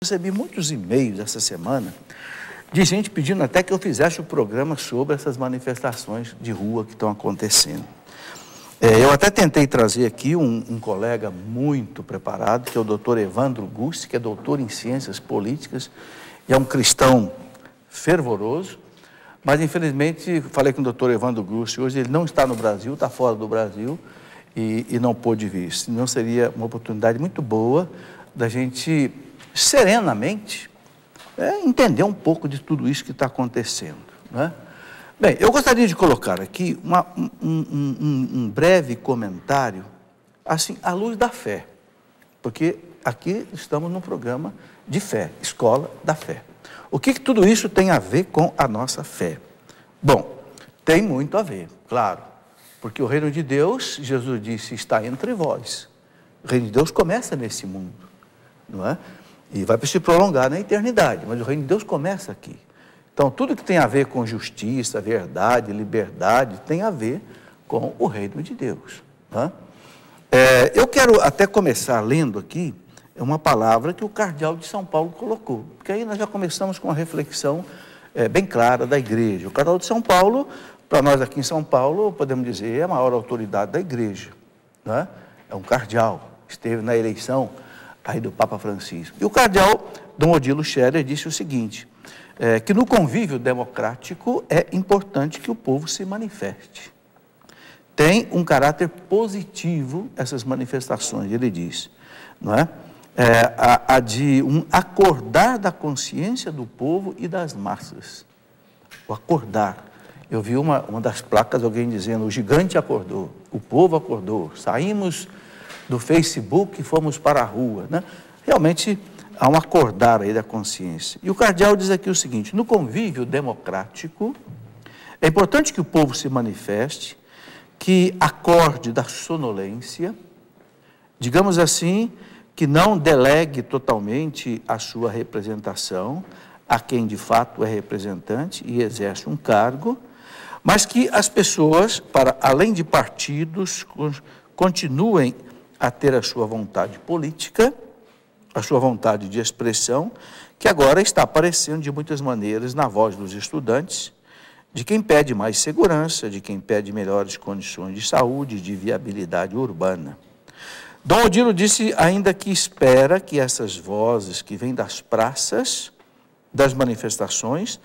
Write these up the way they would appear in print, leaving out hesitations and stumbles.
Recebi muitos e-mails essa semana de gente pedindo até que eu fizesse o programa sobre essas manifestações de rua que estão acontecendo. Eu até tentei trazer aqui um colega muito preparado, que é o doutor Evandro Gussi, que é doutor em ciências políticas e é um cristão fervoroso, mas infelizmente falei com o doutor Evandro Gussi hoje, ele não está no Brasil, está fora do Brasil e não pôde vir. Senão seria uma oportunidade muito boa da gente serenamente entender um pouco de tudo isso que está acontecendo, né? Bem, eu gostaria de colocar aqui um breve comentário, assim, à luz da fé, porque aqui estamos num programa de fé, Escola da Fé. O que tudo isso tem a ver com a nossa fé? Bom, tem muito a ver, claro, porque o reino de Deus, Jesus disse, está entre vós. O reino de Deus começa nesse mundo, não é? E vai se prolongar na eternidade, mas o reino de Deus começa aqui. Então, tudo que tem a ver com justiça, verdade, liberdade, tem a ver com o reino de Deus, né? Eu quero até começar lendo aqui uma palavra que o cardeal de São Paulo colocou, porque aí nós já começamos com uma reflexão bem clara da igreja. O cardeal de São Paulo, para nós aqui em São Paulo, podemos dizer, é a maior autoridade da igreja, né? É um cardeal, esteve na eleição aí do Papa Francisco. E o cardeal Dom Odilo Scherer disse o seguinte, que no convívio democrático é importante que o povo se manifeste. Tem um caráter positivo essas manifestações, ele diz, não é? A de um acordar da consciência do povo e das massas. O acordar. Eu vi uma das placas, alguém dizendo, o gigante acordou, o povo acordou, saímos do Facebook e fomos para a rua, né? Realmente há um acordar aí da consciência. E o cardeal diz aqui o seguinte, no convívio democrático, é importante que o povo se manifeste, que acorde da sonolência, digamos assim, que não delegue totalmente a sua representação a quem de fato é representante e exerce um cargo, mas que as pessoas, para além de partidos, continuem a ter a sua vontade política, a sua vontade de expressão, que agora está aparecendo de muitas maneiras na voz dos estudantes, de quem pede mais segurança, de quem pede melhores condições de saúde, de viabilidade urbana. Dom Odilo disse ainda que espera que essas vozes que vêm das praças, das manifestações,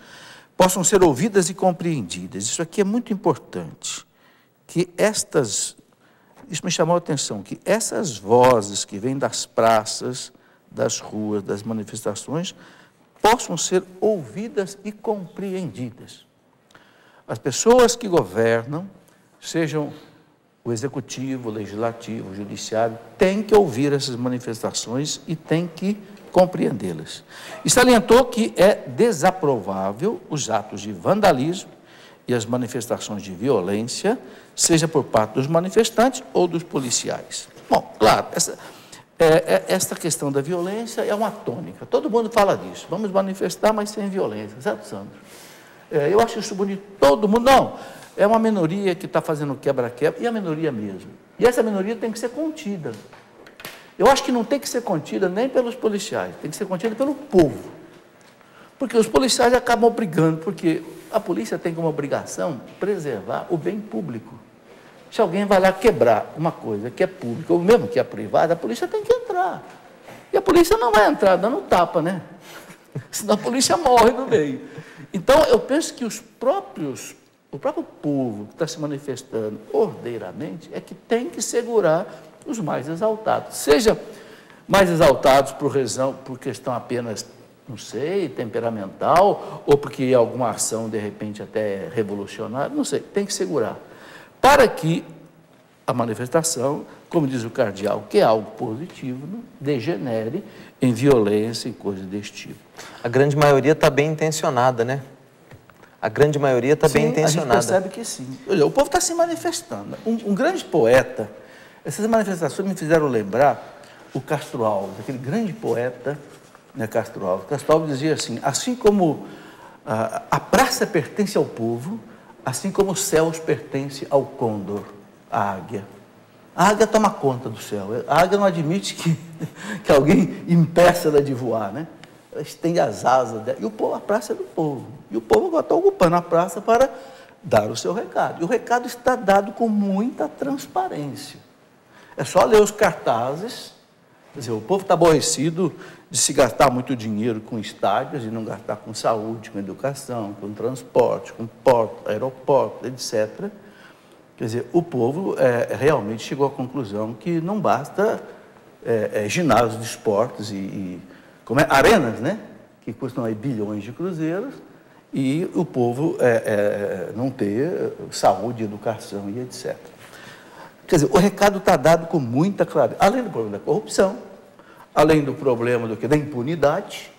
possam ser ouvidas e compreendidas. Isso aqui é muito importante, que isso me chamou a atenção, que essas vozes que vêm das praças, das ruas, das manifestações, possam ser ouvidas e compreendidas. As pessoas que governam, sejam o executivo, o legislativo, o judiciário, têm que ouvir essas manifestações e têm que compreendê-las. E salientou que é desaprovável os atos de vandalismo e as manifestações de violência, seja por parte dos manifestantes ou dos policiais. Bom, claro, esta questão da violência é uma tônica, todo mundo fala disso, vamos manifestar, mas sem violência, certo, Sandro? Eu acho isso bonito, todo mundo, não, é uma minoria que está fazendo quebra-quebra, e a minoria mesmo, e essa minoria tem que ser contida. Eu acho que não tem que ser contida nem pelos policiais, tem que ser contida pelo povo, porque os policiais acabam brigando, porque a polícia tem como obrigação preservar o bem público. Se alguém vai lá quebrar uma coisa que é pública, ou mesmo que é privada, a polícia tem que entrar. E a polícia não vai entrar dando tapa, né? Senão a polícia morre no meio. Então, eu penso que o próprio povo que está se manifestando ordeiramente é que tem que segurar os mais exaltados. Seja mais exaltados por questão apenas, não sei, temperamental, ou porque alguma ação, de repente, até revolucionária, não sei, tem que segurar. Para que a manifestação, como diz o cardeal, que é algo positivo, não degenere em violência e coisas desse tipo. A grande maioria está bem intencionada, né? A grande maioria está bem intencionada. A gente percebe que sim. Olha, o povo está se manifestando. Um grande poeta, essas manifestações me fizeram lembrar o Castro Alves, aquele grande poeta, né, Castro Alves. Castro Alves dizia assim como a praça pertence ao povo, assim como os céus pertencem ao côndor, à águia. A águia toma conta do céu. A águia não admite que alguém impeça ela de voar, né? ela estende as asas dela. E o povo, a praça é do povo. E o povo agora está ocupando a praça para dar o seu recado. E o recado está dado com muita transparência. É só ler os cartazes. Quer dizer, o povo está aborrecido de se gastar muito dinheiro com estádios e não gastar com saúde, com educação, com transporte, com porto, aeroporto, etc. Quer dizer, o povo realmente chegou à conclusão que não basta ginásios de esportes arenas, né? Que custam aí bilhões de cruzeiros, e o povo não ter saúde, educação e etc. Quer dizer, o recado está dado com muita clareza, além do problema da corrupção, além do problema da impunidade,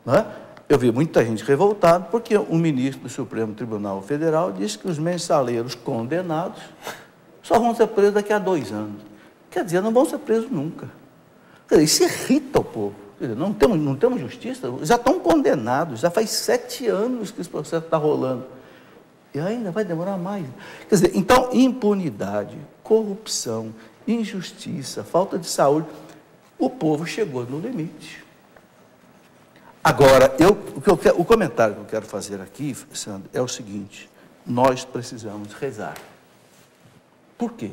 né? Eu vi muita gente revoltada porque um ministro do Supremo Tribunal Federal disse que os mensaleiros condenados só vão ser presos daqui a 2 anos. Quer dizer, não vão ser presos nunca. Quer dizer, isso irrita o povo. Quer dizer, não temos justiça, já estão condenados, já faz 7 anos que esse processo está rolando. E ainda vai demorar mais. Quer dizer, então, impunidade, corrupção, injustiça, falta de saúde, o povo chegou no limite. Agora, o comentário que eu quero fazer aqui, Sandro, é o seguinte: nós precisamos rezar. Por quê?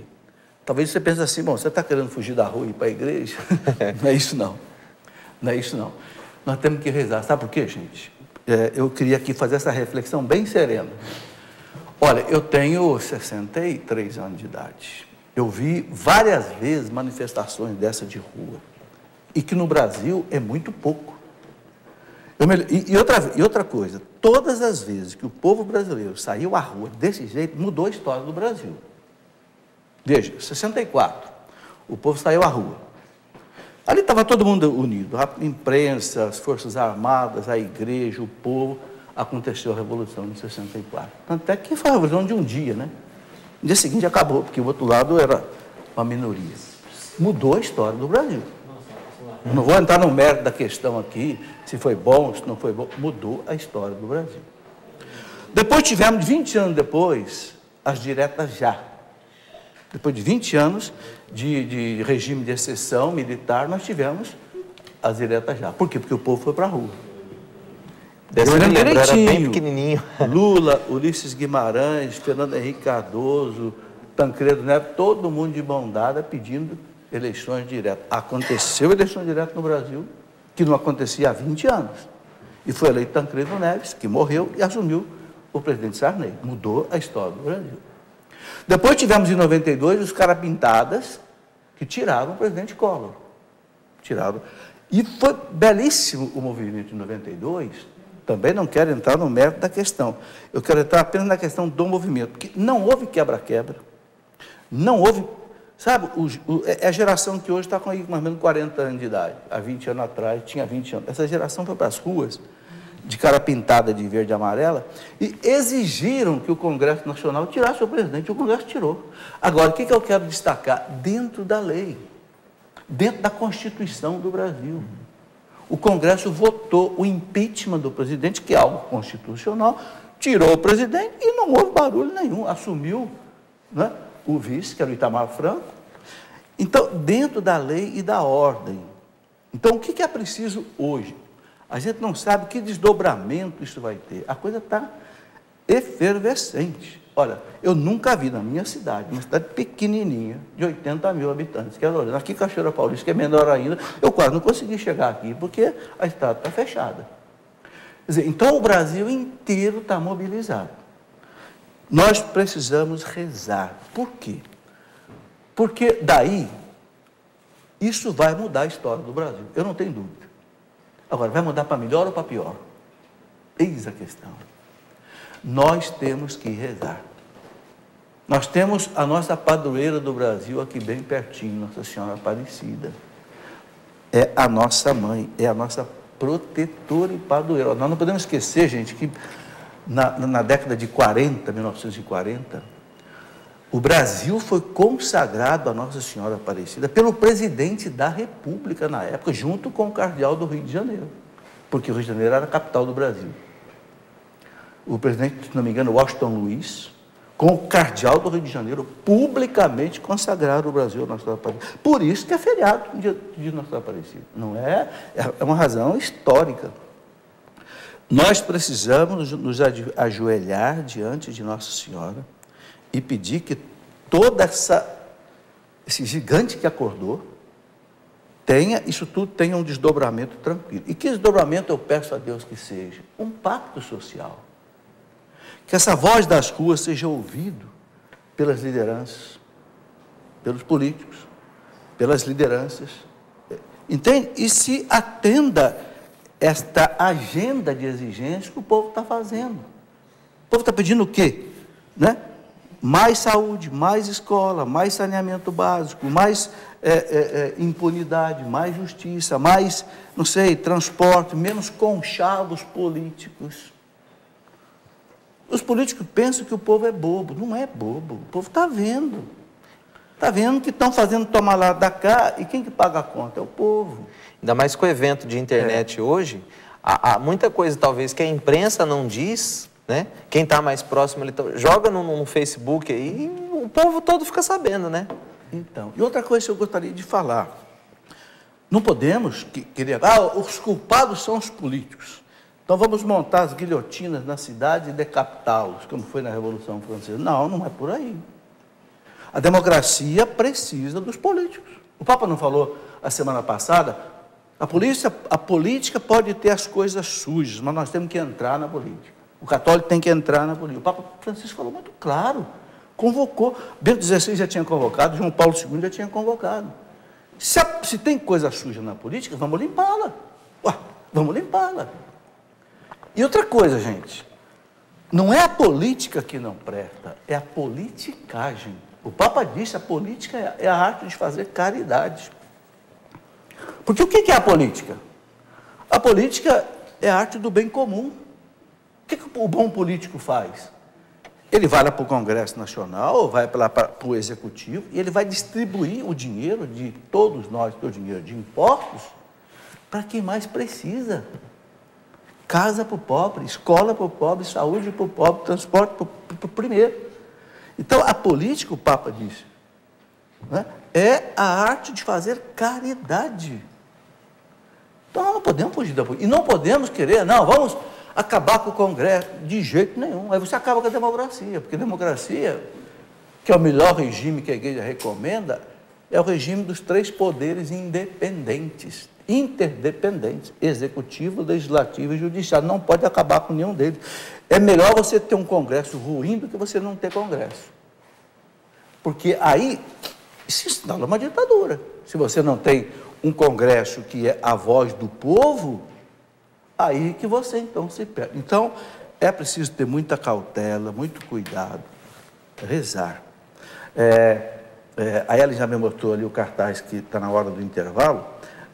Talvez você pense assim, bom, você está querendo fugir da rua e ir para a igreja? Não é isso não. Não é isso não. Nós temos que rezar. Sabe por quê, gente? Eu queria aqui fazer essa reflexão bem serena. Olha, eu tenho 63 anos de idade. Eu vi várias vezes manifestações dessa de rua. E que no Brasil é muito pouco. E outra coisa, todas as vezes que o povo brasileiro saiu à rua desse jeito, mudou a história do Brasil. Veja, 64, o povo saiu à rua. Ali estava todo mundo unido, a imprensa, as Forças Armadas, a igreja, o povo. Aconteceu a Revolução de 64. Tanto é que foi a revolução de um dia, né? No dia seguinte acabou, porque o outro lado era uma minoria. Mudou a história do Brasil. Não vou entrar no mérito da questão aqui, se foi bom, se não foi bom. Mudou a história do Brasil. Depois tivemos, 20 anos depois, as diretas já. Depois de 20 anos de regime de exceção militar, nós tivemos as diretas já. Por quê? Porque o povo foi para a rua. Era bem pequenininho. Lula, Ulisses Guimarães, Fernando Henrique Cardoso, Tancredo Neves, todo mundo de mão dada pedindo eleições diretas. Aconteceu eleição direta no Brasil, que não acontecia há 20 anos. E foi eleito Tancredo Neves, que morreu, e assumiu o presidente Sarney. Mudou a história do Brasil. Depois tivemos, em 92, os carapintadas, que tiraram o presidente Collor. Tiraram. E foi belíssimo o movimento de 92. Também não quero entrar no mérito da questão. Eu quero entrar apenas na questão do movimento. Porque não houve quebra-quebra. Não houve... Sabe, é a geração que hoje está com aí mais ou menos 40 anos de idade. Há 20 anos atrás, tinha 20 anos. Essa geração foi para as ruas, de cara pintada de verde e amarela, e exigiram que o Congresso Nacional tirasse o presidente. O Congresso tirou. Agora, o que eu quero destacar? Dentro da lei, dentro da Constituição do Brasil. O Congresso votou o impeachment do presidente, que é algo constitucional, tirou o presidente e não houve barulho nenhum. Assumiu, né, o vice, que era o Itamar Franco. Então, dentro da lei e da ordem. Então, o que é preciso hoje? A gente não sabe que desdobramento isso vai ter. A coisa está efervescente. Olha, eu nunca vi na minha cidade, uma cidade pequenininha, de 80 mil habitantes, que é Lorena. Aqui, Cachoeira Paulista, que é menor ainda, eu quase não consegui chegar aqui, porque a estrada está fechada. Quer dizer, então, o Brasil inteiro está mobilizado. Nós precisamos rezar. Por quê? Porque daí, isso vai mudar a história do Brasil. Eu não tenho dúvida. Agora, vai mudar para melhor ou para pior? Eis a questão. Nós temos que rezar. Nós temos a nossa padroeira do Brasil aqui bem pertinho, Nossa Senhora Aparecida. É a nossa mãe, é a nossa protetora e padroeira. Nós não podemos esquecer, gente, que na década de 40, 1940, o Brasil foi consagrado a Nossa Senhora Aparecida pelo presidente da República na época, junto com o cardeal do Rio de Janeiro, porque o Rio de Janeiro era a capital do Brasil. O presidente, se não me engano, Washington Luiz, com o cardeal do Rio de Janeiro, publicamente consagrar o Brasil ao Nossa Senhora Aparecida. Por isso que é feriado o dia de Nossa Senhora Aparecida. Não é? É uma razão histórica. Nós precisamos nos ajoelhar diante de Nossa Senhora e pedir que esse gigante que acordou, isso tudo tenha um desdobramento tranquilo. E que desdobramento eu peço a Deus que seja? Um pacto social. Que essa voz das ruas seja ouvida pelas lideranças, pelos políticos, pelas lideranças. Entende? E se atenda esta agenda de exigências que o povo está fazendo. O povo está pedindo o quê? Né? Mais saúde, mais escola, mais saneamento básico, mais impunidade, mais justiça, mais, não sei, transporte, menos conchavos políticos. Os políticos pensam que o povo é bobo. Não é bobo. O povo está vendo. Está vendo que estão fazendo tomar lá da cá e quem que paga a conta? É o povo. Ainda mais com o evento de internet hoje, há muita coisa talvez que a imprensa não diz, né? Quem está mais próximo, ele joga no Facebook aí e o povo todo fica sabendo, né? Então, e outra coisa que eu gostaria de falar. Não podemos querer... os culpados são os políticos. Então vamos montar as guilhotinas na cidade e decapitá-los, como foi na Revolução Francesa. Não, não é por aí. A democracia precisa dos políticos. O Papa não falou a semana passada, a política pode ter as coisas sujas, mas nós temos que entrar na política. O católico tem que entrar na política. O Papa Francisco falou muito claro, convocou. Bento XVI já tinha convocado, João Paulo II já tinha convocado. Se tem coisa suja na política, vamos limpá-la. Vamos limpá-la. E outra coisa, gente, não é a política que não presta, é a politicagem. O Papa disse, a política é a arte de fazer caridade. Porque o que é a política? A política é a arte do bem comum. O que o bom político faz? Ele vai lá para o Congresso Nacional, ou vai para o Executivo, e ele vai distribuir o dinheiro de todos nós, o dinheiro de impostos, para quem mais precisa. Casa para o pobre, escola para o pobre, saúde para o pobre, transporte para o primeiro. Então, a política, o Papa disse, né, é a arte de fazer caridade. Então, nós não podemos fugir da política. E não podemos querer, não, vamos acabar com o Congresso, de jeito nenhum. Aí você acaba com a democracia, porque a democracia, que é o melhor regime que a igreja recomenda, é o regime dos 3 poderes independentes, interdependentes, executivo, legislativo e judiciário. Não pode acabar com nenhum deles. É melhor você ter um Congresso ruim do que você não ter Congresso. Porque aí se instala uma ditadura. Se você não tem um Congresso que é a voz do povo, aí que você então se perde. Então, é preciso ter muita cautela, muito cuidado, rezar. A Ellen já me mostrou ali o cartaz que está na hora do intervalo,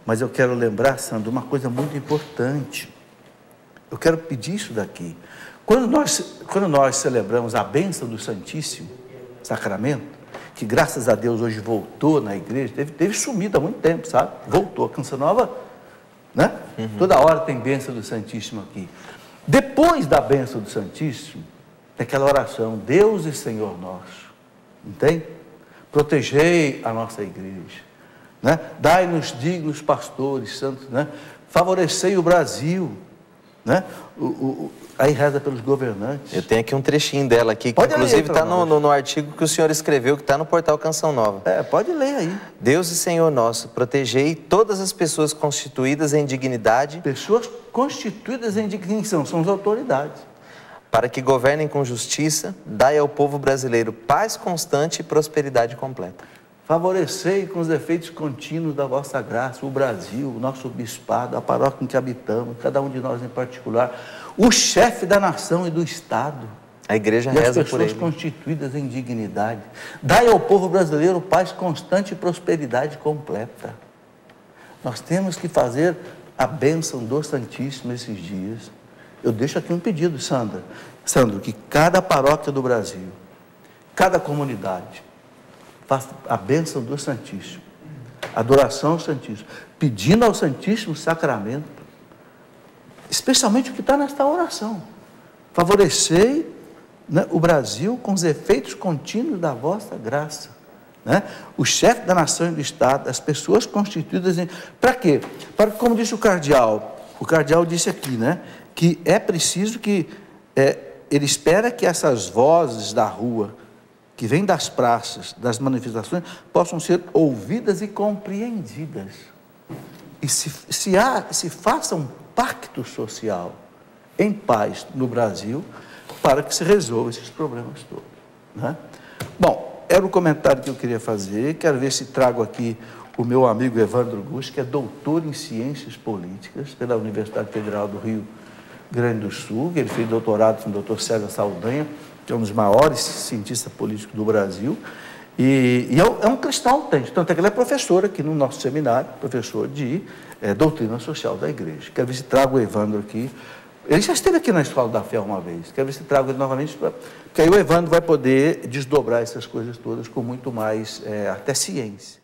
mas eu quero lembrar, Sandro, uma coisa muito importante. Eu quero pedir isso daqui. Quando nós celebramos a bênção do Santíssimo Sacramento, que graças a Deus hoje voltou na igreja, teve sumido há muito tempo, sabe? Voltou. A Canção Nova, né? Toda hora tem bênção do Santíssimo aqui. Depois da bênção do Santíssimo, tem aquela oração, Deus e Senhor nosso, entende? Protegei a nossa igreja, né? Dai-nos dignos pastores santos, né? Favorecei o Brasil, né? Aí reza pelos governantes. Eu tenho aqui um trechinho dela aqui, que pode inclusive está no artigo que o senhor escreveu, que está no portal Canção Nova. Pode ler aí. Deus e Senhor nosso, protegei todas as pessoas constituídas em dignidade. Pessoas constituídas em dignidade, são as autoridades. Para que governem com justiça, dai ao povo brasileiro paz constante e prosperidade completa. Favorecei com os efeitos contínuos da vossa graça o Brasil, o nosso bispado, a paróquia em que habitamos, cada um de nós em particular, o chefe da nação e do Estado. A igreja reza por ele. As pessoas constituídas em dignidade. Dai ao povo brasileiro paz constante e prosperidade completa. Nós temos que fazer a bênção do Santíssimo esses dias. Eu deixo aqui um pedido, Sandro, que cada paróquia do Brasil, cada comunidade, faça a bênção do Santíssimo, adoração ao Santíssimo, pedindo ao Santíssimo Sacramento, especialmente o que está nesta oração. Favorecei né, o Brasil com os efeitos contínuos da vossa graça. Né? O chefe da nação e do Estado, as pessoas constituídas em... Para quê? Para, como disse o cardeal disse aqui, né, que é preciso que... ele espera que essas vozes da rua, que vêm das praças, das manifestações, possam ser ouvidas e compreendidas. E se faça um pacto social em paz no Brasil para que se resolva esses problemas todos. Né? Bom, era o comentário que eu queria fazer. Quero ver se trago aqui o meu amigo Evandro Gusch, que é doutor em Ciências Políticas pela Universidade Federal do Rio Grande do Sul, que ele fez doutorado com o Dr. César Saldanha, que é um dos maiores cientistas políticos do Brasil, e é um cristão autêntico, tanto é que ele é professor aqui no nosso seminário, professor de doutrina social da igreja. Quero ver se trago o Evandro aqui. Ele já esteve aqui na Escola da Fé uma vez, quero ver se trago ele novamente, porque aí o Evandro vai poder desdobrar essas coisas todas com muito mais, até ciência.